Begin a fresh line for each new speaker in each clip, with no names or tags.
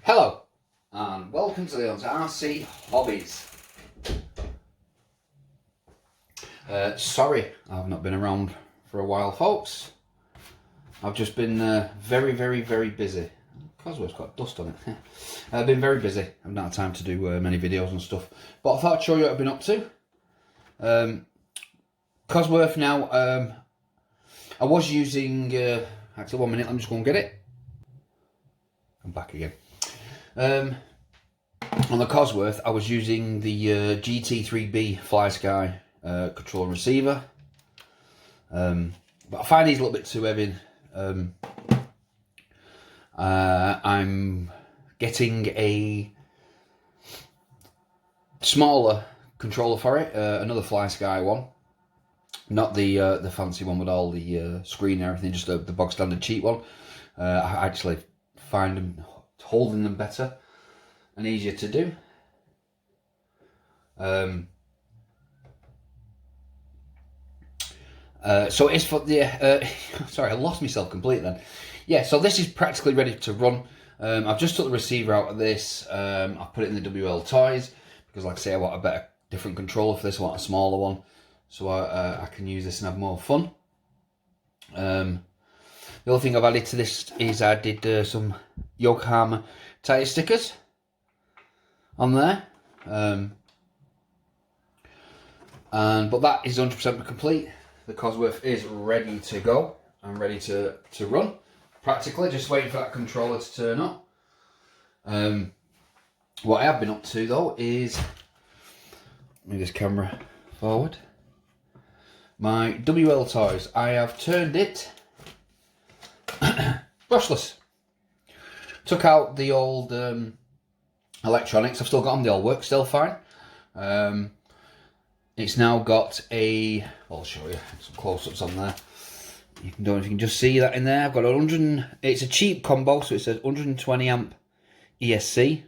Hello and welcome to the RC Hobbies. Sorry I've not been around for a while, folks. I've just been very busy. Cosworth's got dust on it. I've been very busy. I've not had time to do many videos and stuff, but I thought I'd show you what I've been up to. Cosworth now, I was using, actually 1 minute, let me just go and get it. I'm back again. On the Cosworth, I was using the GT3B Fly Sky control and receiver, but I find these a little bit too heavy. I'm getting a smaller controller for it, another Fly Sky one, not the fancy one with all the screen and everything, just the bog standard cheap one. I actually find them holding them better and easier to do. So it's for the sorry, I lost myself completely then. Yeah, so this is practically ready to run. I've just took the receiver out of this. I've put it in the wltoys because, like I say, I want a better, different controller for this. I want a smaller one, so I can use this and have more fun. The other thing I've added to this is I did some Yokohama tyre stickers on there, but that is 100% complete. The Cosworth is ready to go and ready to run. Practically just waiting for that controller to turn up. What I have been up to though is, move this camera forward, my wltoys. I have turned it brushless. Took out the old electronics. I've still got them, they all work still fine. It's now got a, I'll show you some close-ups on there. You can, don't know if you can just see that in there. I've got 100, it's a cheap combo, so it says 120 amp ESC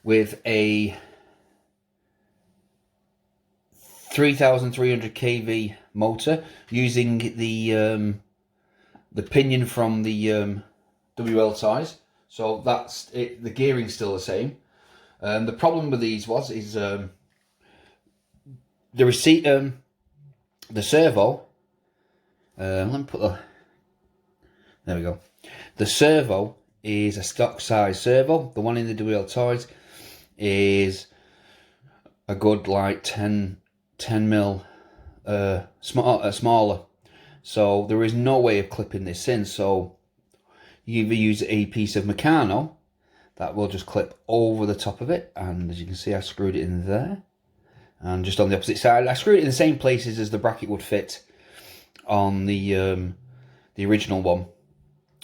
with a 3300 kV motor using the pinion from the wltoys. So that's it. The gearing's still the same. The problem with these is the servo. Let me put the. There we go. The servo is a stock size servo. The one in the wltoys is a good like 10 mil smaller. So there is no way of clipping this in. So you either use a piece of Meccano that will just clip over the top of it, and as you can see, I screwed it in there, and just on the opposite side, I screwed it in the same places as the bracket would fit on the original one.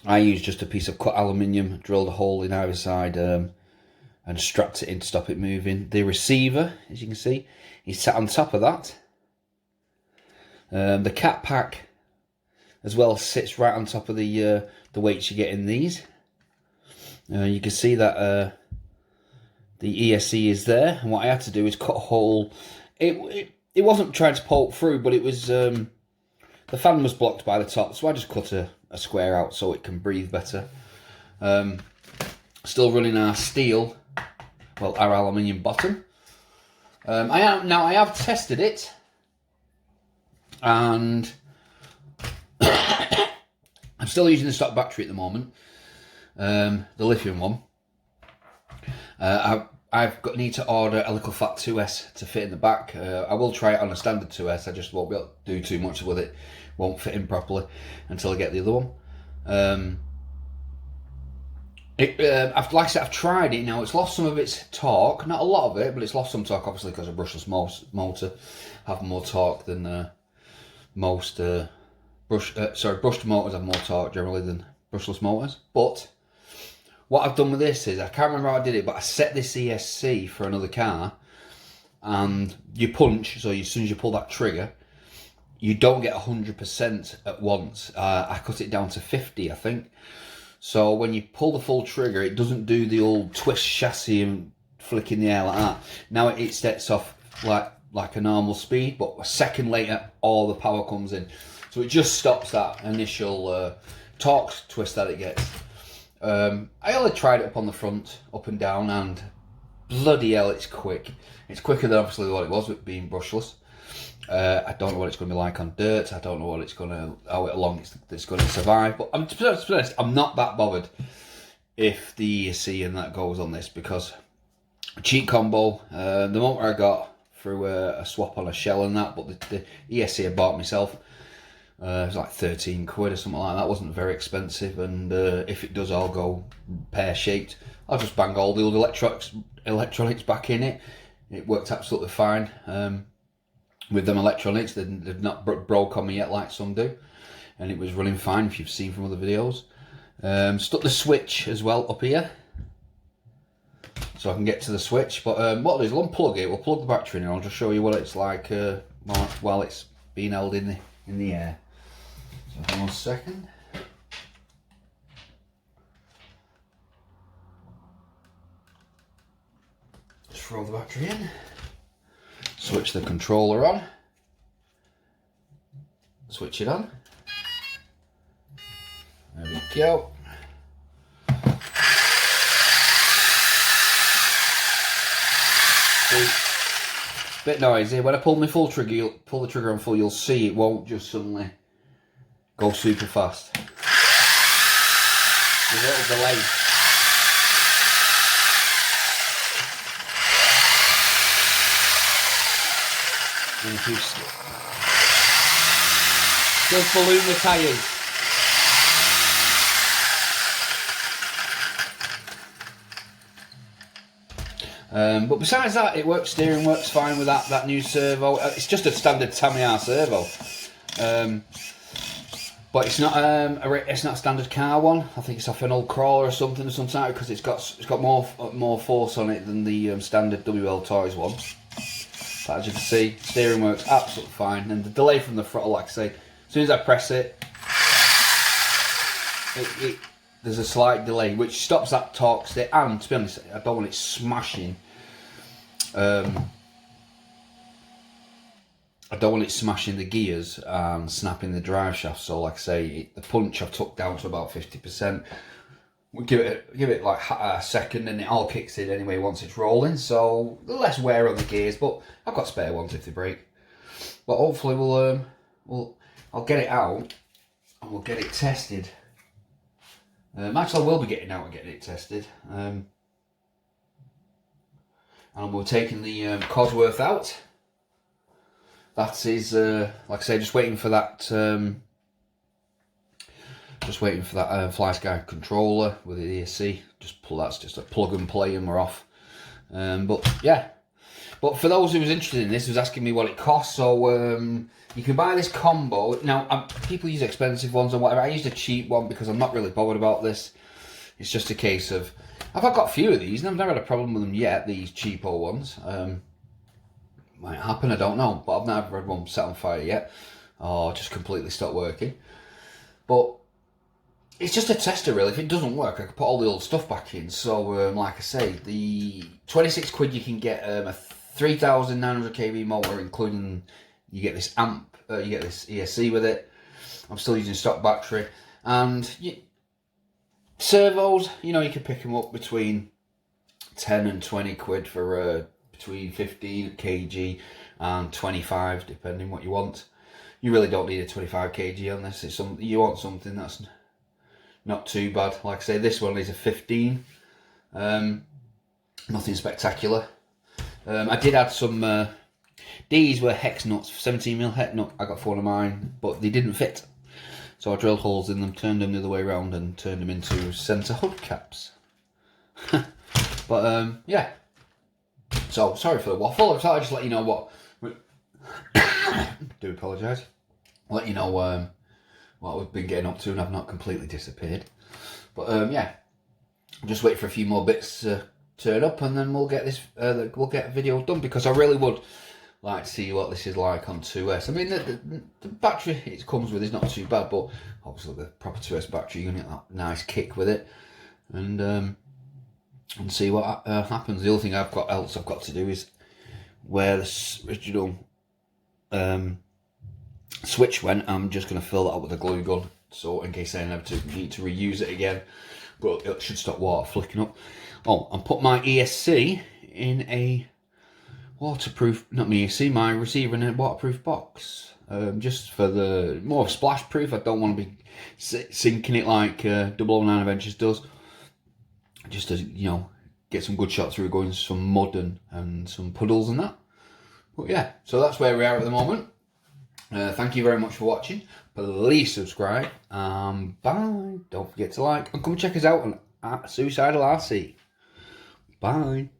I used just a piece of cut aluminium, drilled a hole in either side, and strapped it in to stop it moving. The receiver, as you can see, is sat on top of that. The cat pack as well sits right on top of the weights you get in these. You can see that the ESC is there, and what I had to do is cut a hole. It wasn't trying to poke through, but it was the fan was blocked by the top, so I just cut a square out so it can breathe better. Still running our steel, well, our aluminium bottom. I have tested it, and I'm still using the stock battery at the moment, the lithium one. Need to order a Liquifat 2S to fit in the back. I will try it on a standard 2S. I just won't be able to do too much with it. Won't fit in properly until I get the other one. Like I said, I've tried it now. It's lost some of its torque, not a lot of it, but it's lost some torque, obviously, because a brushless motor have more torque than most brushed motors have more torque generally than brushless motors. But what I've done with this is, I can't remember how I did it, but I set this ESC for another car, and you punch, so as soon as you pull that trigger, you don't get 100% at once. I cut it down to 50, I think. So when you pull the full trigger, it doesn't do the old twist chassis and flick in the air like that. Now it sets off like a normal speed, but a second later, all the power comes in. So it just stops that initial torque twist that it gets. I only tried it up on the front, up and down, and bloody hell, it's quick. It's quicker than obviously what it was with being brushless. I don't know what it's going to be like on dirt. I don't know what how long it's going to survive. But to be honest, I'm not that bothered if the ESC and that goes on this, because a cheap combo. The motor I got through a swap on a shell and that, but the ESC I bought myself. It was like 13 quid or something like that. It wasn't very expensive, and if it does all go pear shaped, I'll just bang all the old electronics back in it. It worked absolutely fine. With them electronics, they've not broke on me yet like some do, and it was running fine if you've seen from other videos. Stuck the switch as well up here, so I can get to the switch. But what I'll do is we'll unplug it, we'll plug the battery in, and I'll just show you what it's like while it's being held in the air. So 1 second. Just throw the battery in. Switch the controller on. Switch it on. There we go. Bit noisy. When I pull the trigger on full, you'll see it won't just suddenly go super fast. There's a little delay. And if you just balloon the tyres. But besides that, it works. Steering works fine with that new servo. It's just a standard Tamiya servo, but it's not a standard car one. I think it's off an old crawler or something of some type, because it's got more force on it than the standard wltoys one. But as you can see, steering works absolutely fine, and the delay from the throttle, like I say, as soon as I press it, there's a slight delay, which stops that torque state. And to be honest, I don't want it smashing. I don't want it smashing the gears and snapping the drive shaft. So, like I say, the punch I've took down to about 50%. We'll give it like a second, and it all kicks in anyway once it's rolling. So less wear on the gears, but I've got spare ones if they break. But hopefully I'll get it out and we'll get it tested. Actually, I will be getting out and getting it tested. And we're taking the Cosworth out. That is, like I say, just waiting for that. Fly Sky controller with the ESC. That's just a plug and play, and we're off. But yeah. But for those who was interested in this, was asking me what it costs. So you can buy this combo. Now, people use expensive ones and whatever. I used a cheap one because I'm not really bothered about this. It's just a case of, I've got a few of these and I've never had a problem with them yet, these cheapo ones. Might happen, I don't know. But I've never had one set on fire yet, or just completely stopped working. But it's just a tester really. If it doesn't work, I can put all the old stuff back in. So like I say, the 26 quid you can get a 3,900 kV motor, including you get this amp, you get this ESC with it. I'm still using stock battery, and servos, you know, you can pick them up between 10 and 20 quid for between 15 kg and 25, depending what you want. You really don't need a 25 kg on this. You want something that's not too bad. Like I say, this one is a 15. Nothing spectacular. I did add some. These were hex nuts, 17mm hex nut. I got 4 of mine, but they didn't fit. So I drilled holes in them, turned them the other way around, and turned them into centre hubcaps. But yeah. So sorry for the waffle. I thought I'd just let you know what. Do apologise. Let you know what we've been getting up to, and I've not completely disappeared. But yeah, just wait for a few more bits to turn up, and then we'll get this. We'll get a video done, because I really would like to see what this is like on 2S. I mean, the battery it comes with is not too bad, but obviously the proper 2S battery, you're gonna get that nice kick with it, and see what happens. The other thing I've got to do is where the original switch went. I'm just going to fill that up with a glue gun, so in case I never need to reuse it again. but it should stop water flicking up. Oh, and put my ESC in a waterproof, not my ESC, my receiver in a waterproof box. Just for the more splash proof. I don't want to be sinking it like 009 Adventures does. Just to, you know, get some good shots through going some mud and some puddles and that. But yeah, so that's where we are at the moment. Thank you very much for watching. Please subscribe. Bye. Don't forget to like and come check us out on at Suicidal RC. Bye.